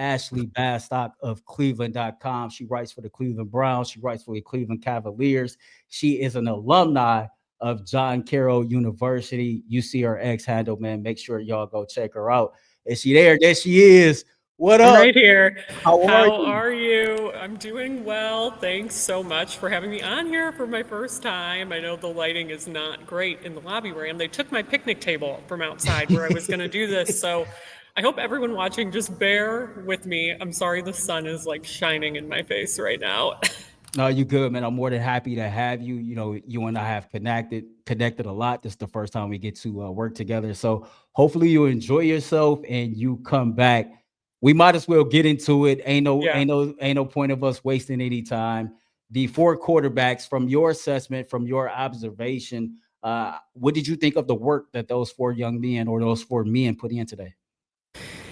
Ashley Bastock of Cleveland.com. She writes for the Cleveland Browns. She writes for the Cleveland Cavaliers. She is an alumni of John Carroll University. You see her X handle, man. Make sure y'all go check her out. Is she there? There she is. What I'm up? right here. How are How you? are you? I'm doing well. Thanks so much for having me on here for my first time. I know the lighting is not great in the lobby where I am. They took my picnic table from outside where I was going to do this. So I hope everyone watching just bear with me. I'm sorry the sun is like shining in my face right now. No, you good, man. I'm more than happy to have you. You know, you and I have connected a lot. This is the first time we get to work together. So hopefully you enjoy yourself and you come back. We might as well get into it. Yeah. Ain't no point of us wasting any time. The four quarterbacks, from your assessment, from your observation, what did you think of the work that those four young men or those four men put in today?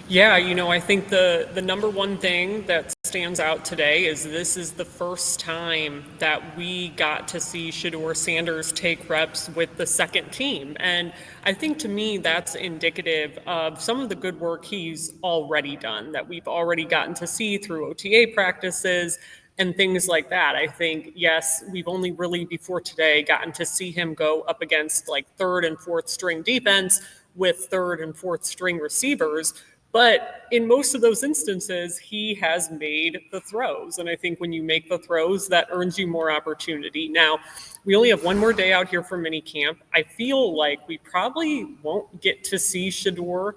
Yeah, I think the number one thing that stands out today is this is the first time that we got to see Shedeur Sanders take reps with the second team. And I think to me that's indicative of some of the good work he's already done that we've already gotten to see through OTA practices and things like that. I think, yes, we've only really before today gotten to see him go up against like third and fourth string defense with third and fourth string receivers. But in most of those instances, he has made the throws. And I think when you make the throws, that earns you more opportunity. Now, we only have one more day out here for minicamp. I feel like we probably won't get to see Shedeur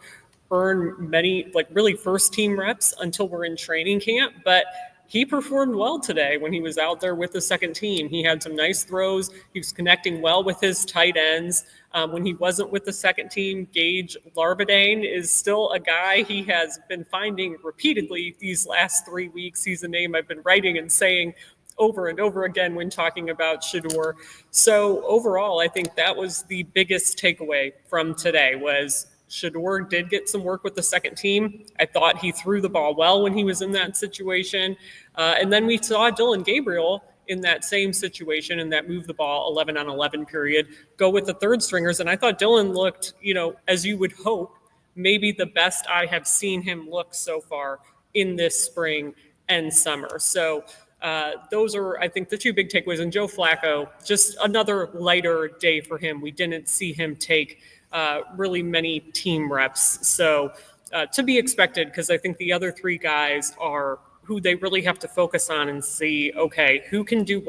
earn many, like really first team reps until we're in training camp. But he performed well today when he was out there with the second team. He had some nice throws. He was connecting well with his tight ends. When he wasn't with the second team, Gage Larvadane is still a guy he has been finding repeatedly these last 3 weeks. He's a name I've been writing and saying over and over again when talking about Shedeur. So overall, I think that was the biggest takeaway from today was Shedeur did get some work with the second team. I thought he threw the ball well when he was in that situation. And then we saw Dillon Gabriel in that same situation in that move the ball 11 on 11 period, go with the third stringers. And I thought Dillon looked, as you would hope, maybe the best I have seen him look so far in this spring and summer. So those are, I think, the two big takeaways. And Joe Flacco, just another lighter day for him. We didn't see him take really many team reps. So to be expected, because I think the other three guys are who they really have to focus on and see, okay, who can do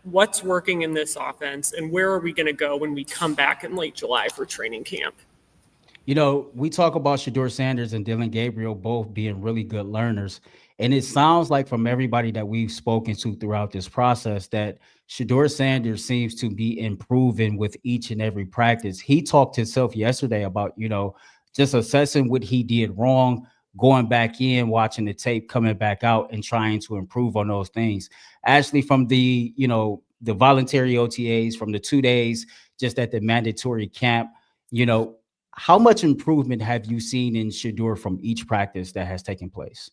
what's working in this offense, and where are we going to go when we come back in late July for training camp? We talk about Shedeur Sanders and Dillon Gabriel both being really good learners. And it sounds like from everybody that we've spoken to throughout this process that Shedeur Sanders seems to be improving with each and every practice. He talked himself yesterday about, just assessing what he did wrong, going back in, watching the tape, coming back out and trying to improve on those things. Ashley, from the voluntary OTAs, from the 2 days just at the mandatory camp, how much improvement have you seen in Shedeur from each practice that has taken place?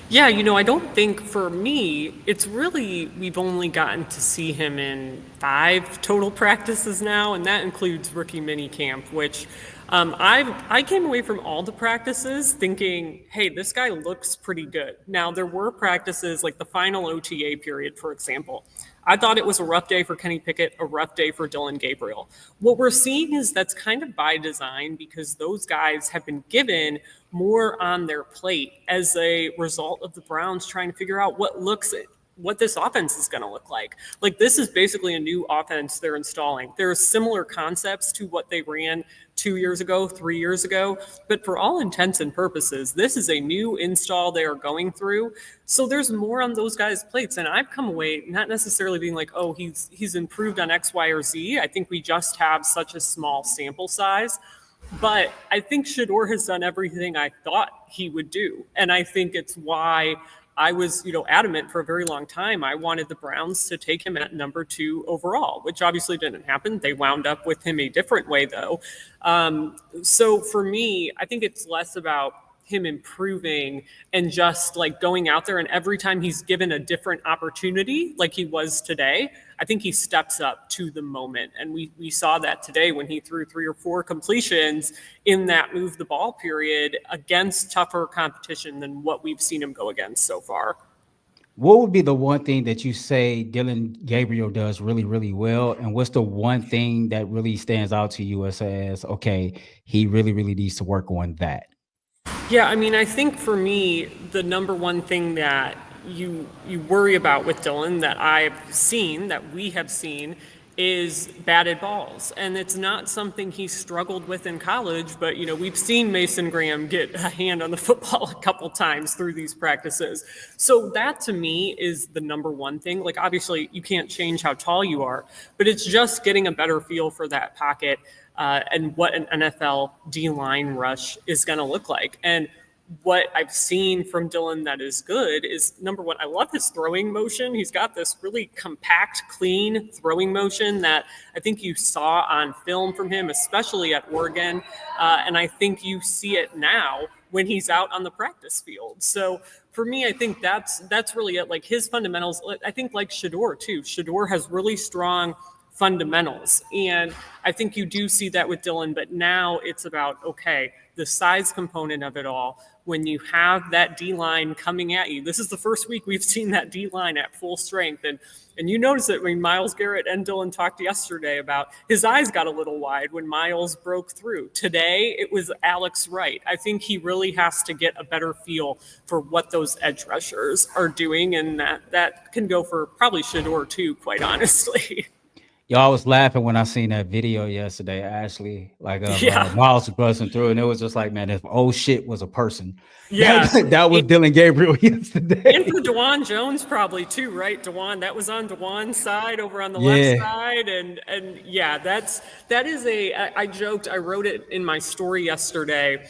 Yeah, I don't think for me, it's really, we've only gotten to see him in 5 total practices now, and that includes rookie mini camp, which I came away from all the practices thinking, hey, this guy looks pretty good. Now, there were practices like the final OTA period, for example. I thought it was a rough day for Kenny Pickett, a rough day for Dillon Gabriel. What we're seeing is that's kind of by design because those guys have been given more on their plate as a result of the Browns trying to figure out what this offense is going to look like. Like, this is basically a new offense they're installing. There are similar concepts to what they ran 2 years ago, 3 years ago, but for all intents and purposes, this is a new install they are going through. So there's more on those guys' plates. And I've come away not necessarily being like, oh, he's improved on X, Y, or Z. I think we just have such a small sample size. But I think Shedeur has done everything I thought he would do. And I think it's why I was, adamant for a very long time. I wanted the Browns to take him at number 2 overall, which obviously didn't happen. They wound up with him a different way, though. So for me, I think it's less about him improving and just like going out there and every time he's given a different opportunity, like he was today, I think he steps up to the moment. And we saw that today when he threw 3 or 4 completions in that move the ball period against tougher competition than what we've seen him go against so far. What would be the one thing that you say Dillon Gabriel does really, really well? And what's the one thing that really stands out to you as okay, he really, really needs to work on that? Yeah, I mean, I think for me, the number one thing that you worry about with Dillon that we have seen, is batted balls. And it's not something he struggled with in college, but we've seen Mason Graham get a hand on the football a couple times through these practices. So that to me is the number one thing. Like, obviously you can't change how tall you are, but it's just getting a better feel for that pocket. And what an NFL D-line rush is going to look like. And what I've seen from Dillon that is good is, number one, I love his throwing motion. He's got this really compact, clean throwing motion that I think you saw on film from him, especially at Oregon. And I think you see it now when he's out on the practice field. So for me, I think that's really it. Like, his fundamentals, I think, like Shedeur too. Shedeur has really strong fundamentals. And I think you do see that with Dillon, but now it's about, okay, the size component of it all. When you have that D-line coming at you, this is the first week we've seen that D-line at full strength. And you notice it when Myles Garrett and Dillon talked yesterday about his eyes got a little wide when Myles broke through. Today, it was Alex Wright. I think he really has to get a better feel for what those edge rushers are doing, and that can go for probably Shedeur too, quite honestly. Yo, I was laughing when I seen that video yesterday, Ashley, like Yeah. Miles busting through, and it was just like, man, if oh shit was a person, Yeah. that was Dillon Gabriel yesterday. And for Dawand Jones probably too, right? That was on Dawand's side over on the left Yeah, side. And yeah, that is I joked, I wrote it in my story yesterday.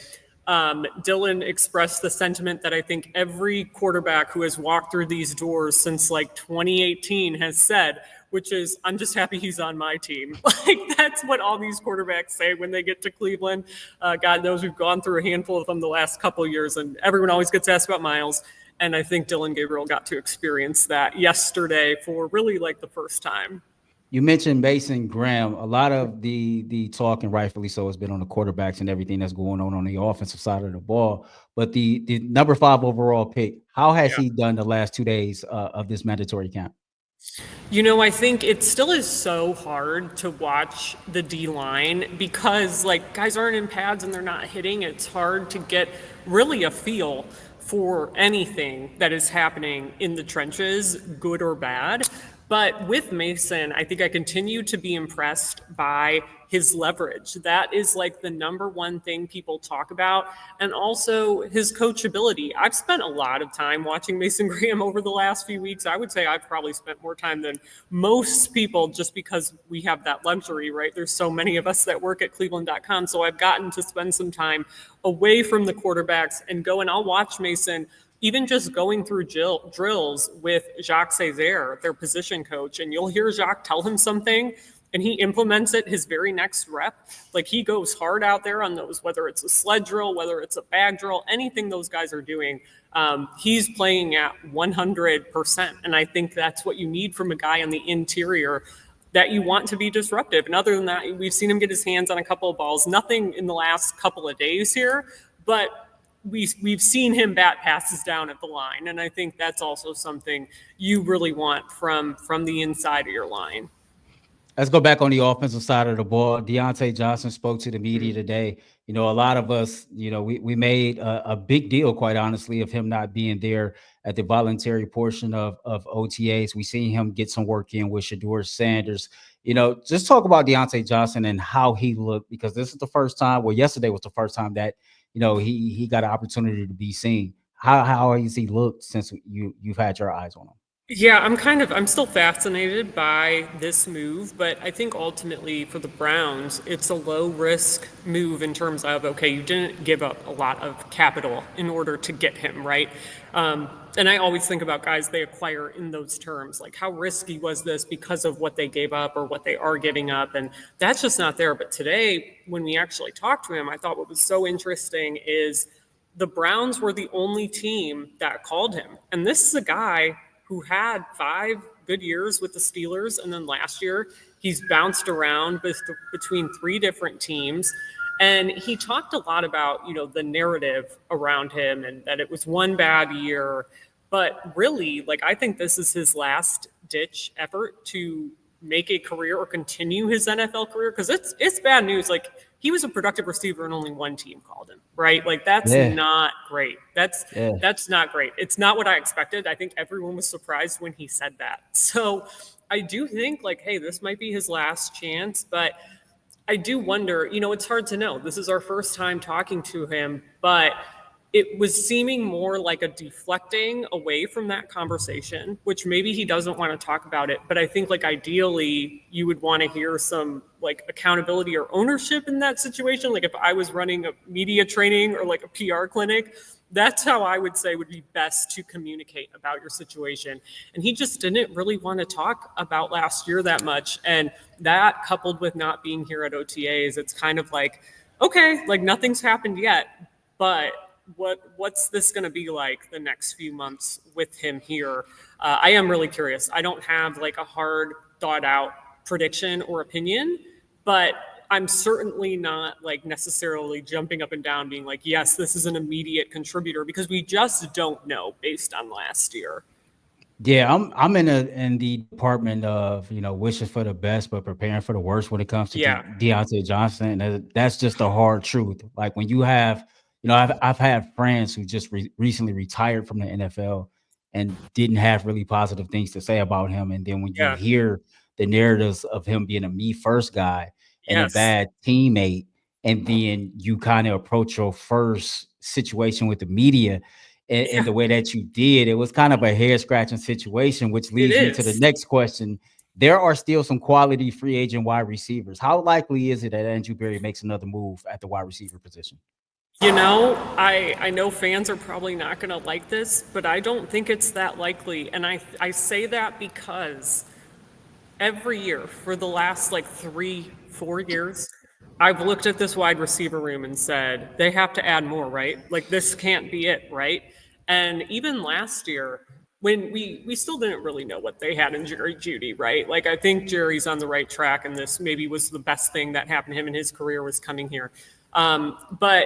Dillon expressed the sentiment that I think every quarterback who has walked through these doors since like 2018 has said, which is, I'm just happy he's on my team. Like, that's what all these quarterbacks say when they get to Cleveland. God knows we've gone through a handful of them the last couple of years, and everyone always gets asked about Myles. And I think Dillon Gabriel got to experience that yesterday for really like the first time. you mentioned Mason Graham. A lot of the talk, and rightfully so, has been on the quarterbacks and everything that's going on the offensive side of the ball. But the number 5 overall pick, how has Yeah. he done the last 2 days of this mandatory camp? I think it still is so hard to watch the D line because, like, guys aren't in pads and they're not hitting. It's hard to get really a feel for anything that is happening in the trenches, good or bad. But with Mason, I think I continue to be impressed by his leverage. That is like the number one thing people talk about. And also his coachability. I've spent a lot of time watching Mason Graham over the last few weeks. I would say I've probably spent more time than most people just because we have that luxury, right? There's so many of us that work at Cleveland.com. So I've gotten to spend some time away from the quarterbacks and go and I'll watch Mason even just going through drills with Jacques Césaire, their position coach, and you'll hear Jacques tell him something and he implements it his very next rep. Like, he goes hard out there on those, whether it's a sled drill, whether it's a bag drill, anything those guys are doing. He's playing at 100%. And I think that's what you need from a guy on the interior that you want to be disruptive. And other than that, we've seen him get his hands on a couple of balls, nothing in the last couple of days here, but we've seen him bat passes down at the line. And I think that's also something you really want from the inside of your line. Let's go back on the offensive side of the ball. Diontae Johnson spoke to the media today. A lot of us, we made a big deal, quite honestly, of him not being there at the voluntary portion of OTAs. We seen him get some work in with Shedeur Sanders. Just talk about Diontae Johnson and how he looked, because this is the first time, well, yesterday was the first time that, he got an opportunity to be seen. How has he looked since you've had your eyes on him? Yeah, I'm still fascinated by this move, but I think ultimately for the Browns, it's a low risk move in terms of, okay, you didn't give up a lot of capital in order to get him, right? And I always think about guys they acquire in those terms, like how risky was this because of what they gave up or what they are giving up? And that's just not there. But today, when we actually talked to him, I thought what was so interesting is the Browns were the only team that called him. And this is a guy who had 5 good years with the Steelers, and then last year he's bounced around between 3 different teams. And he talked a lot about, the narrative around him and that it was one bad year. But really, like, I think this is his last ditch effort to make a career or continue his NFL career, because it's bad news. Like, he was a productive receiver and only one team called him, right? Like, that's not great. That's not great. It's not what I expected. I think everyone was surprised when he said that. So I do think, like, hey, this might be his last chance, but I do wonder, it's hard to know. This is our first time talking to him, but it was seeming more like a deflecting away from that conversation, which maybe he doesn't want to talk about it. But I think, like, ideally you would want to hear some, like, accountability or ownership in that situation. Like, if I was running a media training or like a PR clinic, that's how I would say would be best to communicate about your situation. And he just didn't really want to talk about last year that much. And that, coupled with not being here at OTAs, it's kind of like, okay, like, nothing's happened yet, but what's this going to be like the next few months with him here? I am really curious. I don't have, like, a hard thought out prediction or opinion, but I'm certainly not, like, necessarily jumping up and down being like, yes, this is an immediate contributor, because we just don't know based on last year. Yeah, I'm in the department of, wishing for the best but preparing for the worst when it comes to Diontae Johnson. And that's just the hard truth. Like, when you have, I've had friends who just recently retired from the NFL and didn't have really positive things to say about him. And then when you hear the narratives of him being a me first guy and a bad teammate, and then you kind of approach your first situation with the media in the way that you did, it was kind of a hair scratching situation, which leads me to the next question. There are still some quality free agent wide receivers. How likely is it that Andrew Berry makes another move at the wide receiver position? I know fans are probably not going to like this, but I don't think it's that likely. And I say that because every year for the last, like, 3-4 years, I've looked at this wide receiver room and said, they have to add more, right? Like, this can't be it, right? And even last year, when we still didn't really know what they had in Jerry Jeudy, right? Like, I think Jerry's on the right track, and this maybe was the best thing that happened to him in his career was coming here. But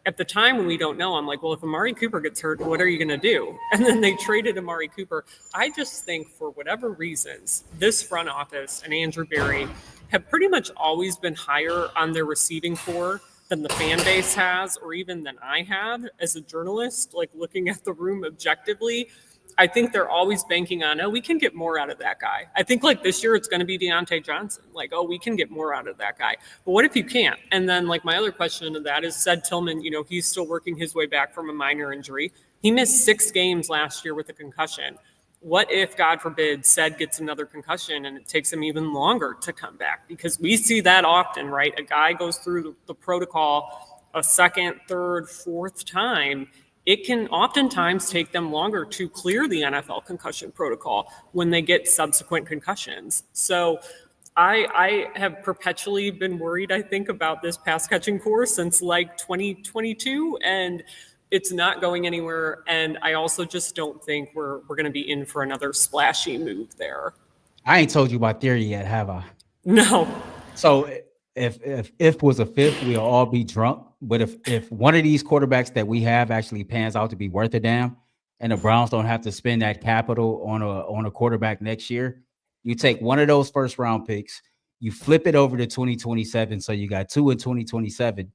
at the time when we don't know, I'm like, well, if Amari Cooper gets hurt, what are you going to do? And then they traded Amari Cooper. I just think, for whatever reasons, this front office and Andrew Berry have pretty much always been higher on their receiving core than the fan base has, or even than I have as a journalist, like, looking at the room objectively. I think they're always banking on, we can get more out of that guy. I think, like, this year it's going to be Diontae Johnson. Like, we can get more out of that guy. But what if you can't? And then, like, my other question to that is, Ced Tillman, he's still working his way back from a minor injury. He missed 6 games last year with a concussion. What if, God forbid, Ced gets another concussion and it takes him even longer to come back? Because we see that often, right? A guy goes through the protocol a second, third, fourth time. It can oftentimes take them longer to clear the NFL concussion protocol when they get subsequent concussions. So I have perpetually been worried, I think, about this pass catching core since, like, 2022, and it's not going anywhere. And I also just don't think we're going to be in for another splashy move there. I ain't told you my theory yet, have I? No. So if was a fifth, we'll all be drunk. But if one of these quarterbacks that we have actually pans out to be worth a damn, and the Browns don't have to spend that capital on a quarterback next year, you take one of those first round picks, you flip it over to 2027, so you got 2 in 2027,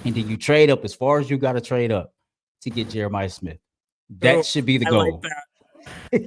and then you trade up as far as you got to trade up to get Jeremiah Smith. That should be the goal. I like that.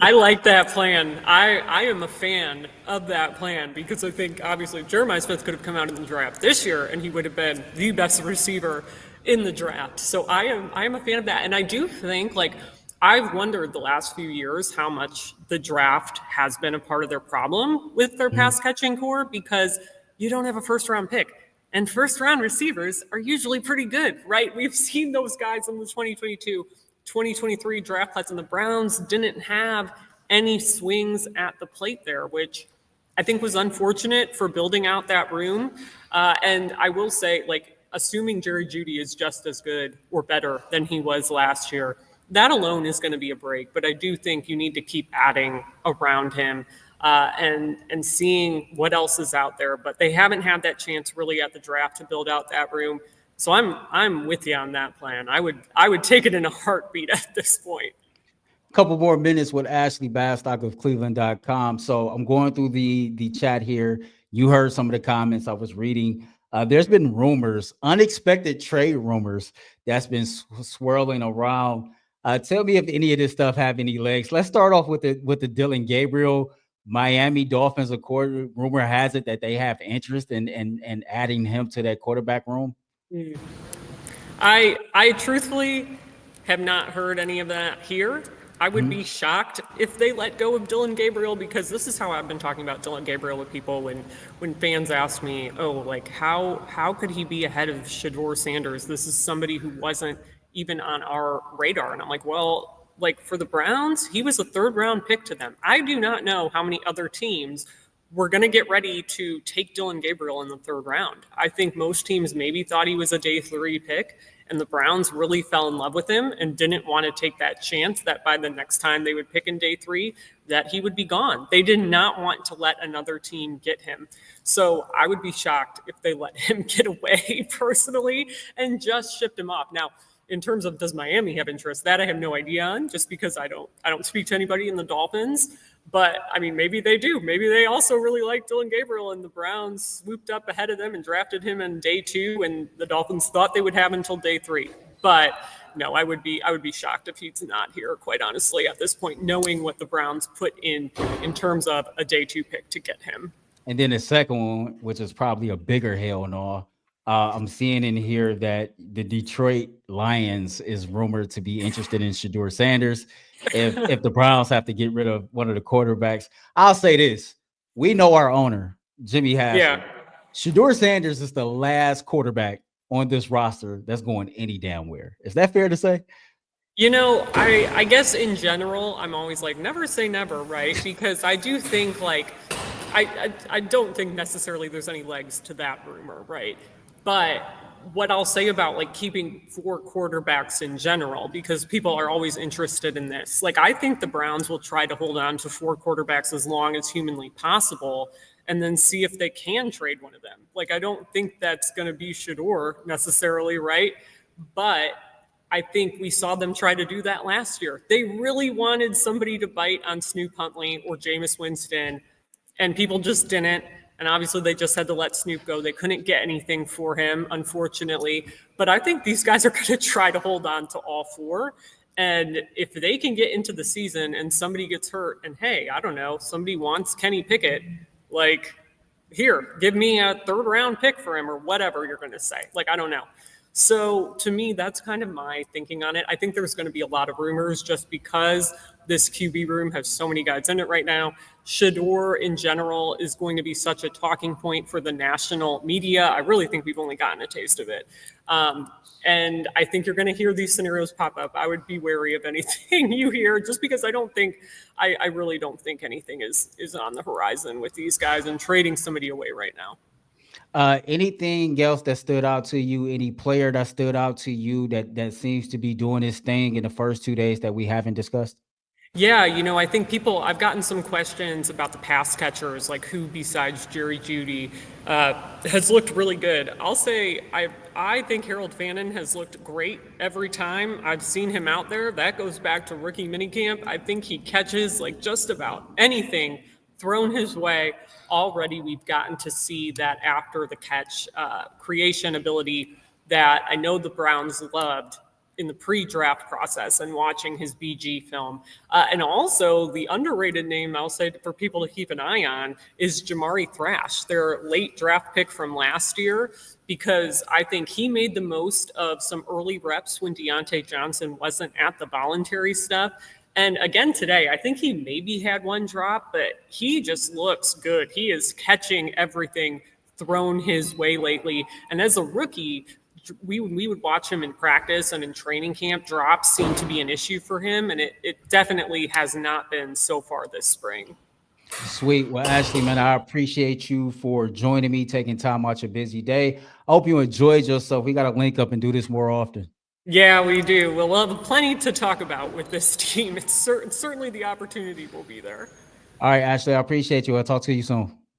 I like that plan. I am a fan of that plan, because I think, obviously, Jeremiah Smith could have come out in the draft this year and he would have been the best receiver in the draft. So I am a fan of that. And I do think, like, I've wondered the last few years how much the draft has been a part of their problem with their pass catching core, because you don't have a first round pick. And first round receivers are usually pretty good, right? We've seen those guys in the 2022 2023 draft class, and the Browns didn't have any swings at the plate there, which I think was unfortunate for building out that room. And I will say, like, assuming Jerry Jeudy is just as good or better than he was last year, that alone is going to be a break. But I do think you need to keep adding around him and seeing what else is out there. But they haven't had that chance really at the draft to build out that room. So I'm with you on that plan. I would take it in a heartbeat at this point. Couple more minutes with Ashley Bastock of Cleveland.com. So I'm going through the chat here. You heard some of the comments I was reading. There's been rumors, unexpected trade rumors that's been swirling around. Tell me if any of this stuff have any legs. Let's start off with the Dillon Gabriel Miami Dolphins. Rumor has it that they have interest in adding him to that quarterback room. I truthfully have not heard any of that here. I would be shocked if they let go of Dillon Gabriel, because this is how I've been talking about Dillon Gabriel with people when fans ask me, oh, like how could he be ahead of Shedeur Sanders? This is somebody who wasn't even on our radar. And I'm like, well, like for the Browns, he was a 3rd round pick to them. I do not know how many other teams were going to get ready to take Dillon Gabriel in the 3rd round. I think most teams maybe thought he was a day 3 pick, and the Browns really fell in love with him and didn't want to take that chance that by the next time they would pick in day 3, that he would be gone. They did not want to let another team get him. So I would be shocked if they let him get away personally and just shipped him off. Now, in terms of does Miami have interest, that I have no idea on, just because I don't speak to anybody in the Dolphins. But I mean, maybe they do. Maybe they also really like Dillon Gabriel, and the Browns swooped up ahead of them and drafted him in day 2, and the Dolphins thought they would have until day 3. But no, I would be shocked if he's not here, quite honestly, at this point, knowing what the Browns put in terms of a day 2 pick to get him. And then the second one, which is probably a bigger hell no. I'm seeing in here that the Detroit Lions is rumored to be interested in Shedeur Sanders. If the Browns have to get rid of one of the quarterbacks, I'll say this: we know our owner, Jimmy Haslam. Yeah. Shedeur Sanders is the last quarterback on this roster that's going any damn where. Is that fair to say? You know, I guess in general, I'm always like, never say never, right? Because I do think like, I don't think necessarily there's any legs to that rumor, right? But what I'll say about like keeping 4 quarterbacks in general, because people are always interested in this. Like, I think the Browns will try to hold on to 4 quarterbacks as long as humanly possible, and then see if they can trade one of them. Like, I don't think that's going to be Shedeur necessarily, right? But I think we saw them try to do that last year. They really wanted somebody to bite on Snoop Huntley or Jameis Winston, and people just didn't. And obviously, they just had to let Snoop go. They couldn't get anything for him, unfortunately. But I think these guys are going to try to hold on to all 4. And if they can get into the season and somebody gets hurt, and hey, I don't know, somebody wants Kenny Pickett, like, here, give me a 3rd round pick for him or whatever you're going to say. Like, I don't know. So to me, that's kind of my thinking on it. I think there's going to be a lot of rumors just because this QB room has so many guys in it right now. Shedeur in general is going to be such a talking point for the national media. I really think we've only gotten a taste of it. And I think you're going to hear these scenarios pop up. I would be wary of anything you hear, just because I really don't think anything is on the horizon with these guys and trading somebody away right now. Anything else that stood out to you? Any player that stood out to you that seems to be doing his thing in the first 2 days that we haven't discussed? Yeah, I think I've gotten some questions about the pass catchers, like who besides Jerry Jeudy has looked really good. I'll say I think Harold Fannin has looked great every time I've seen him out there. That goes back to rookie minicamp. I think he catches like just about anything thrown his way. Already we've gotten to see that after the catch creation ability that I know the Browns loved in the pre-draft process and watching his BG film. And also the underrated name I'll say for people to keep an eye on is Jamari Thrash, their late draft pick from last year, because I think he made the most of some early reps when Diontae Johnson wasn't at the voluntary stuff. And again today, I think he maybe had one drop, but he just looks good. He is catching everything thrown his way lately. And as a rookie, we would watch him in practice and in training camp. Drops seem to be an issue for him, and it definitely has not been so far this spring. Sweet. Well, Ashley, man, I appreciate you for joining me, taking time out your busy day. I hope you enjoyed yourself. We got to link up and do this more often. Yeah, we do. We'll have plenty to talk about with this team. It's certainly the opportunity will be there. All right, Ashley, I appreciate you. I'll talk to you soon.